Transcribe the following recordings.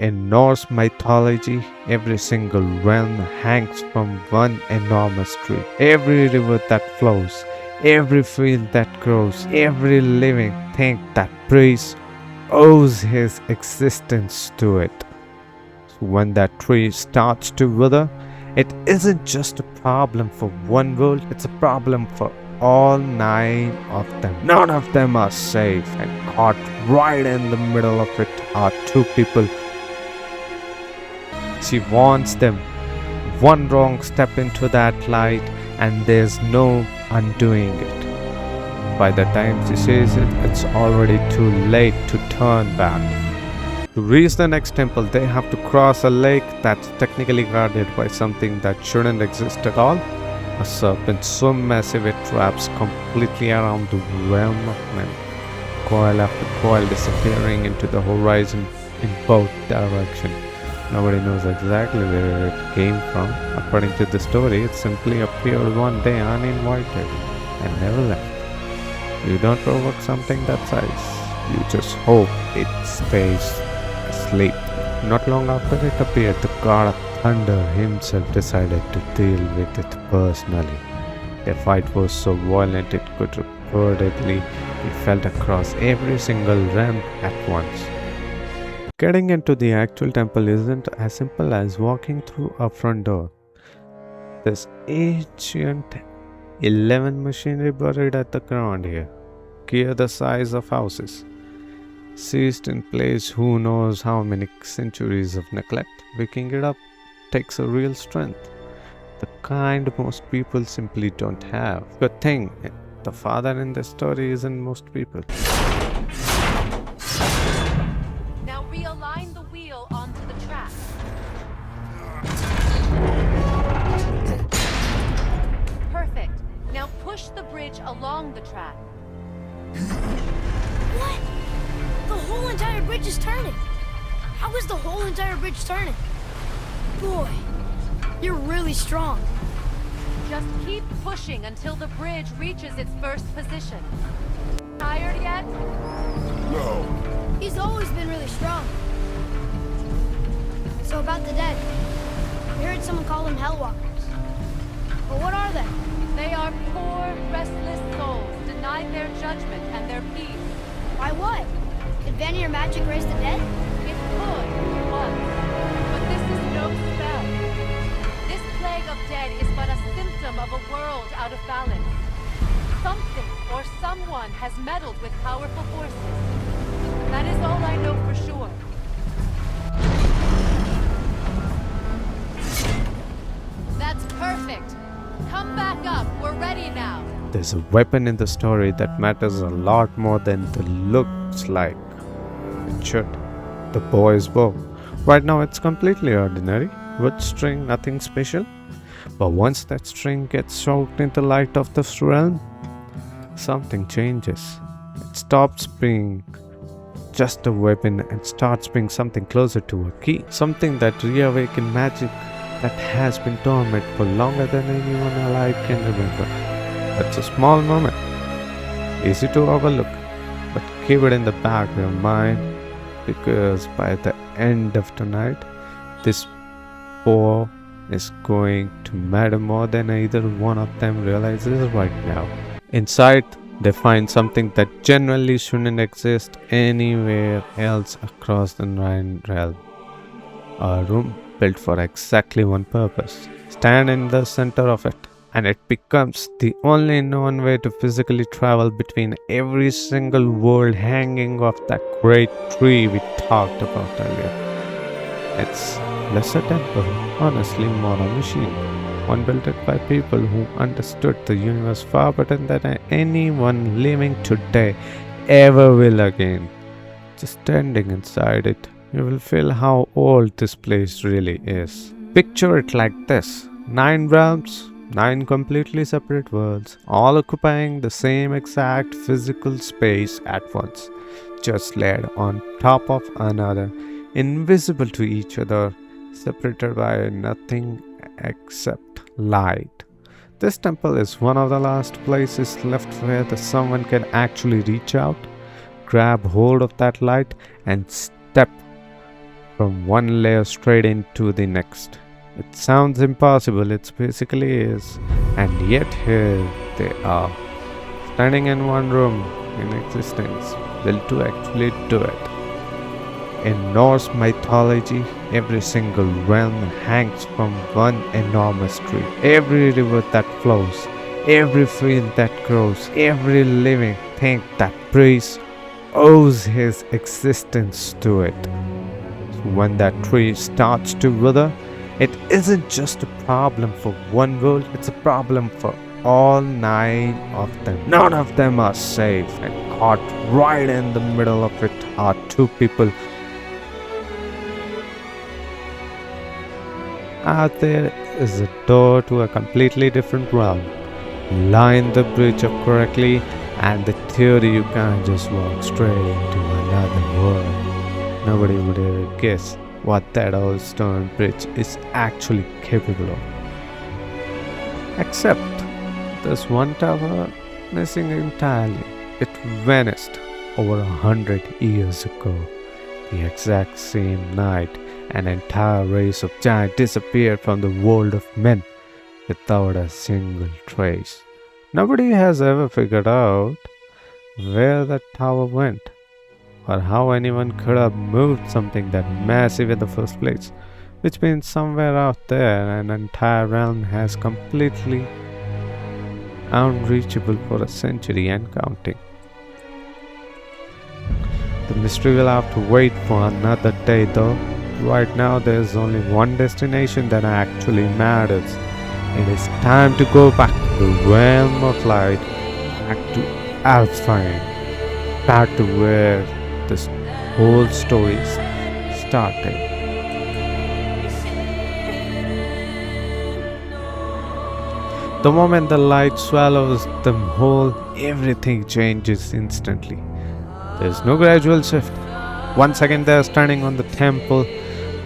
In Norse mythology, every single realm hangs from one enormous tree. Every river that flows, every field that grows, every living thing that breathes owes his existence to it. So when that tree starts to wither, it isn't just a problem for one world, it's a problem for all nine of them. None of them are safe, and caught right in the middle of it are two people. She warns them, one wrong step into that light and there's no undoing it. By the time she says it, it's already too late to turn back. To reach the next temple, they have to cross a lake that's technically guarded by something that shouldn't exist at all. A serpent so massive it wraps completely around the realm of men. Coil after coil disappearing into the horizon in both directions. Nobody knows exactly where it came from. According to the story, it simply appeared one day uninvited and never left. You don't provoke something that size. You just hope it stays asleep. Not long after it appeared, the god of thunder himself decided to deal with it personally. The fight was so violent it could reportedly be felt across every single realm at once. Getting into the actual temple isn't as simple as walking through a front door. There's ancient 11 machinery buried at the ground here, gear the size of houses. Seized in place who knows how many centuries of neglect. Waking it up takes a real strength, the kind most people simply don't have. Good thing the father in the story isn't most people. Now realign the wheel onto the track. Perfect. Now push the bridge along the track. What? The whole entire bridge is turning. How is the whole entire bridge turning? Boy, you're really strong. Just keep pushing until the bridge reaches its first position. Tired yet? No. He's always been really strong. So about the dead, I heard someone call them Hellwalkers. But what are they? They are poor, restless souls, denied their judgment and their peace. Why what? Could Vanir magic raise the dead? It could, once, but this is no spell. This plague of dead is but a symptom of a world out of balance. Something or someone has meddled with powerful forces. That is all I know for sure. That's perfect. Come back up. We're ready now. There's a weapon in the story that matters a lot more than it looks like. It should. The boy's bow. Right now it's completely ordinary. Wood string, nothing special. But once that string gets soaked in the light of this realm, something changes. It stops being just a weapon and starts being something closer to a key. Something that reawakens magic that has been dormant for longer than anyone alive can remember. That's a small moment, easy to overlook, but keep it in the back of your mind, because by the end of tonight, this bow is going to matter more than either one of them realizes right now. Inside, they find something that generally shouldn't exist anywhere else across the Nine realm. A room built for exactly one purpose. Stand in the center of it, and it becomes the only known way to physically travel between every single world hanging off that great tree we talked about earlier. It's less a temple, honestly more a machine. One built it by people who understood the universe far better than anyone living today ever will again. Just standing inside it, you will feel how old this place really is. Picture it like this: 9 realms, 9 completely separate worlds, all occupying the same exact physical space at once, just laid on top of another, invisible to each other, separated by nothing except light. This temple is one of the last places left where someone can actually reach out, grab hold of that light, and step from one layer straight into the next. It sounds impossible, it basically is. And yet here they are, standing in one room in existence, built to actually do it. In Norse mythology, every single realm hangs from one enormous tree. Every river that flows, every field that grows, every living thing that breathes owes his existence to it. When that tree starts to wither, it isn't just a problem for one world, it's a problem for all 9 of them. None of them are safe, and caught right in the middle of it are 2 people. Out there is a door to a completely different realm. Line the bridge up correctly, and the theory you can't just walk straight into another world. Nobody would ever guess what that old stone bridge is actually capable of. Except there's one tower missing entirely. It vanished over 100 years ago. The exact same night, an entire race of giants disappeared from the world of men without a single trace. Nobody has ever figured out where that tower went, or how anyone could have moved something that massive in the first place, which means somewhere out there an entire realm has completely unreachable for a century and counting. The mystery will have to wait for another day though. Right now there's only one destination that actually matters. It is time to go back to the realm of light, back to Alfheim, back to where this whole story started. The moment the light swallows them whole, everything changes instantly. There's no gradual shift. 1 second they're standing on the temple,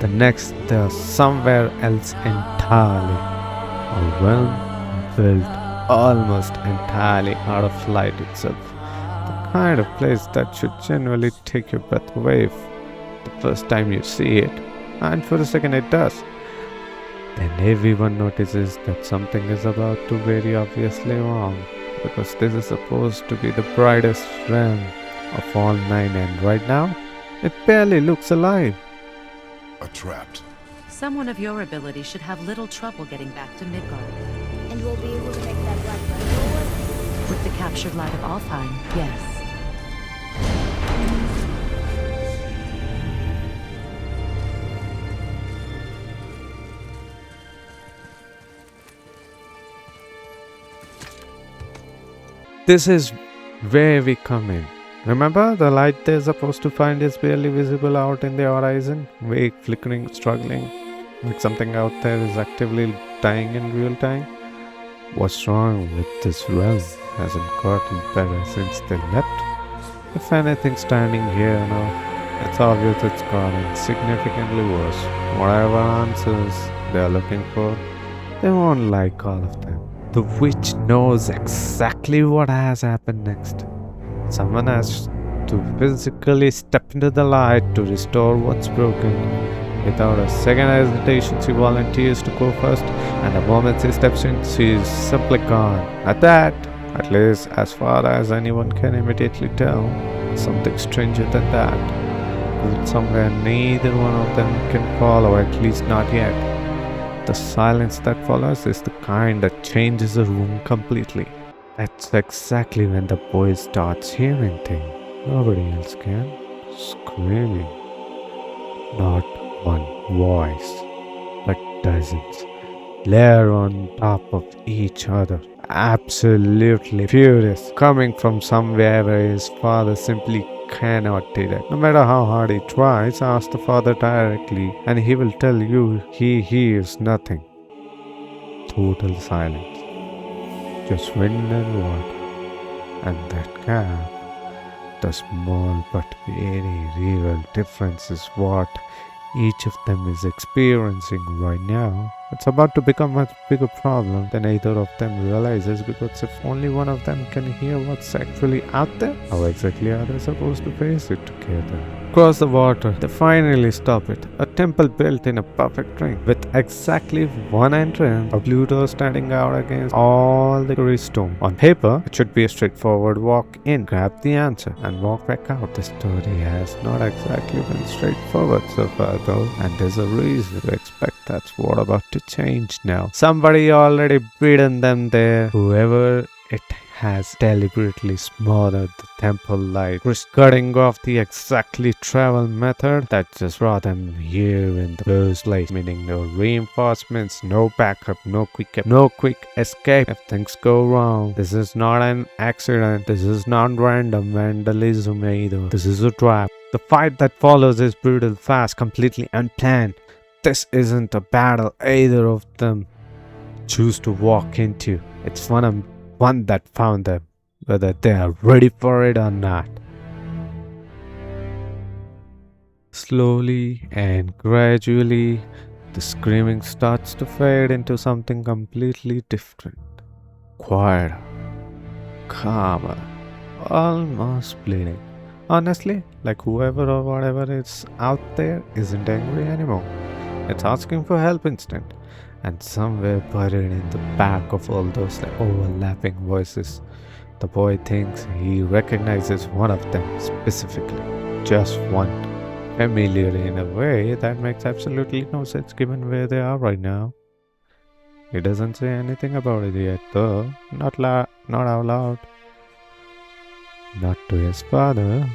the next they're somewhere else entirely. A realm built almost entirely out of light itself. The kind of place that should genuinely take your breath away the first time you see it, and for a second it does. Then everyone notices that something is about to very obviously wrong, because this is supposed to be the brightest realm of all 9, and right now, it barely looks alive. A trapped. Someone of your ability should have little trouble getting back to Midgard. And we'll be able to make that black light go away? With the captured Light of Alfheim, yes. This is where we come in. Remember, the light they're supposed to find is barely visible out in the horizon, vague, flickering, struggling, like something out there is actively dying in real time. What's wrong with this realm? Hasn't gotten better since they left? If anything, standing here now, it's obvious it's gotten significantly worse. Whatever answers they're looking for, they won't like all of them. The witch knows exactly what has happened next. Someone has to physically step into the light to restore what's broken. Without a second hesitation, she volunteers to go first, and the moment she steps in, she is simply gone. At least as far as anyone can immediately tell, something stranger than that. Somewhere neither one of them can follow, at least not yet. The silence that follows is the kind that changes a room completely. That's exactly when the boy starts hearing things nobody else can. Screaming. Not one voice, but dozens. Layer on top of each other. Absolutely furious. Coming from somewhere where his father simply cannot detect. No matter how hard he tries, ask the father directly and he will tell you he hears nothing. Total silence. Just wind and water. And that gap, the small but very real difference is what each of them is experiencing right now It's about to become a much bigger problem than either of them realizes, because if only one of them can hear what's actually out there, how exactly are they supposed to face it together? Across the water, they finally stop it. A temple built in a perfect ring with exactly one entrance, a blue door standing out against all the stone. On paper, it should be a straightforward walk in, grab the answer, and walk back out. The story has not exactly been straightforward so far though, and there's a reason to expect that's what about to change now. Somebody already beaten them there. Whoever it has deliberately smothered the temple light, cutting off the exactly travel method that just brought them here in the first place, meaning no reinforcements, no backup, no quick escape if things go wrong. This is not an accident. This is not random vandalism either. This is a trap. The fight that follows is brutal, fast, completely unplanned. This isn't a battle either of them choose to walk into. It's one that found them, whether they are ready for it or not. Slowly and gradually, the screaming starts to fade into something completely different. Quieter, calmer, almost bleeding. Honestly, like whoever or whatever is out there isn't angry anymore. It's asking for help instant. And somewhere buried in the back of all those overlapping voices, the boy thinks he recognizes one of them specifically. Just one. Familiar in a way that makes absolutely no sense given where they are right now. He doesn't say anything about it yet though. Not out loud. Not to his father.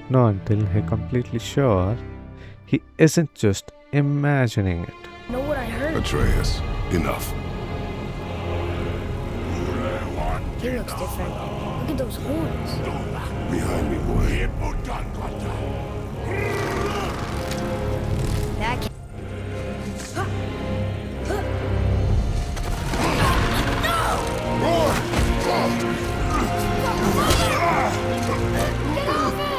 Not until he's completely sure he isn't just imagining it. Know what I heard? Atreus, enough. He looks different. Look at those horns. Behind me, boy. That can't... Get off him!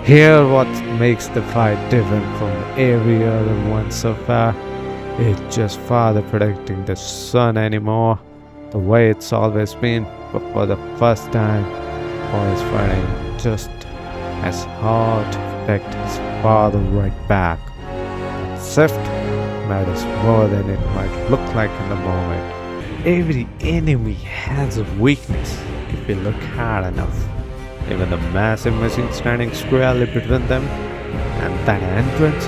Here, what makes the fight different from every other one so far, it's just father protecting the son anymore, the way it's always been, but for the first time, boy is fighting just as hard to protect his father right back. Swift matters more than it might look like in the moment. Every enemy has a weakness if you look hard enough. Even the massive machine standing squarely between them and that entrance,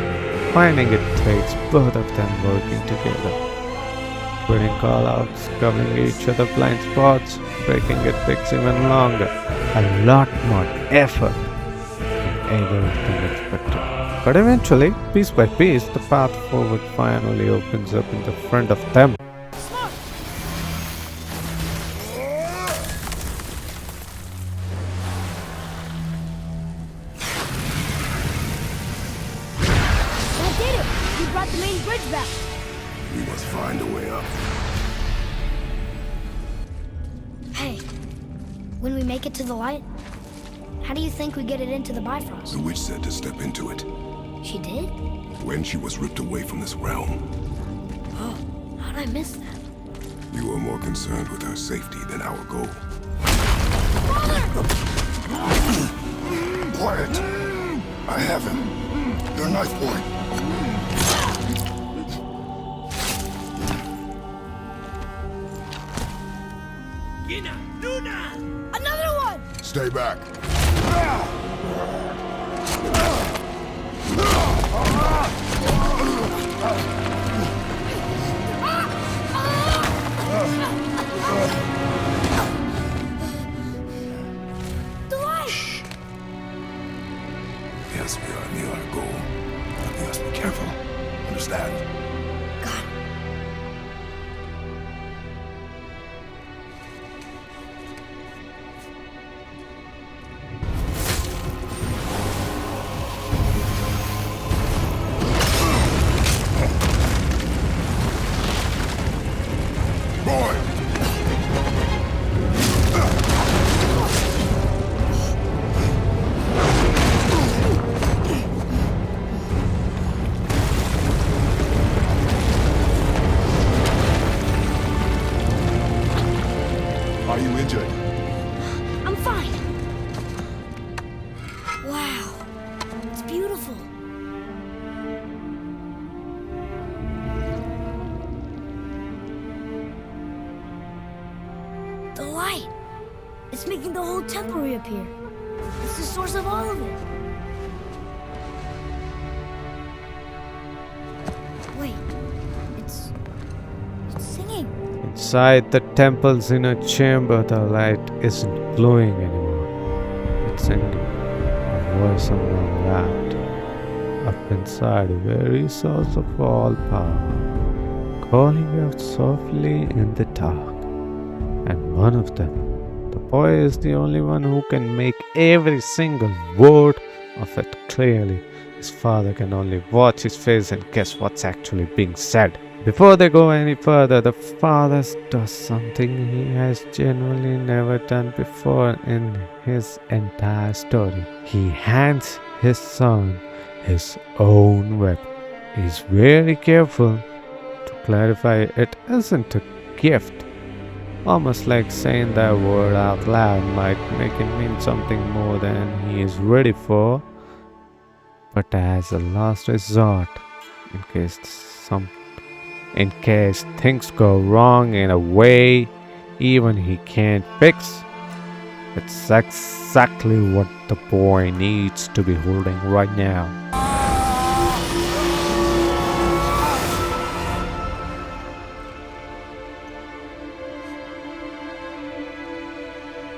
finding it takes both of them working together. Putting callouts, covering each other blind spots, breaking it takes even longer, a lot more effort than either of them expected. But eventually, piece by piece, the path forward finally opens up in the front of them. We must find a way up. Hey, when we make it to the light, how do you think we get it into the Bifrost? The witch said to step into it She did? when she was ripped away from this realm. Oh, how'd I miss that? You were more concerned with her safety than our goal. Quiet! I have him. Your knife point. Another one! Stay back. The light! Yes, we are near our goal. But we must be careful. Understand? God. Boy! Are you injured? I'm fine. Wow. It's beautiful. The light. It's making the whole temple reappear. It's the source of all of it. Wait. It's singing. Inside the temple's inner chamber, the light isn't glowing anymore. It's singing. A voice unknown loud. Up inside, very source of all power, calling out softly in the dark. And one of them, the boy, is the only one who can make every single word of it clearly. His father can only watch his face and guess what's actually being said. Before they go any further, the father does something he has genuinely never done before in his entire story. He hands his son his own weapon. He's very careful to clarify it isn't a gift. Almost like saying that word out loud might make him mean something more than he is ready for, but as a last resort, in case things go wrong in a way even he can't fix. It's exactly what the boy needs to be holding right now.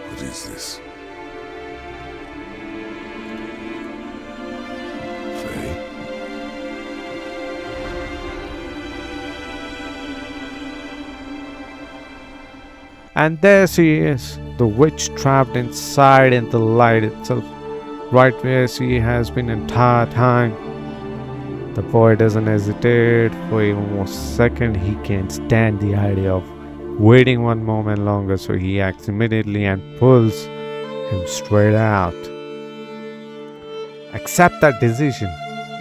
What is this? Faye? And there she is, the witch trapped inside in the light itself, right where she has been entire time. The boy doesn't hesitate for even one second. He can't stand the idea of waiting one moment longer, so he acts immediately and pulls him straight out. Except that decision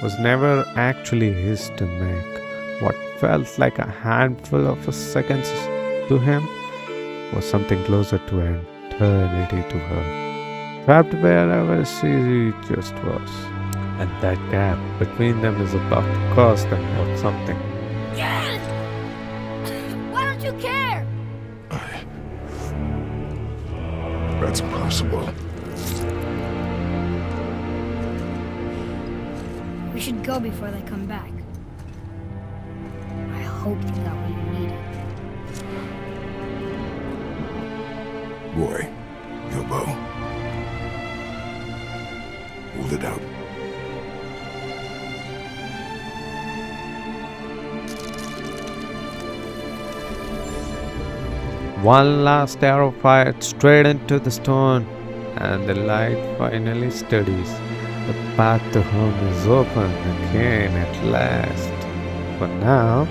was never actually his to make. What felt like a handful of seconds to him was something closer to an eternity to her, trapped wherever she just was. And that gap between them is about to cost them both something. Yes! Why don't you care? That's impossible. We should go before they come back. I hope you got what you needed. Boy, your bow. Hold it out. One last arrow fired straight into the stone, and the light finally steadies. The path to home is open again at last. But now,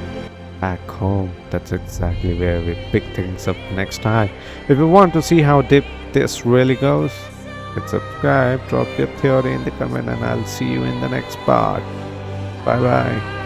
back home, that's exactly where we pick things up next time. If you want to see how deep this really goes, hit subscribe, drop your theory in the comment, and I'll see you in the next part. Bye bye.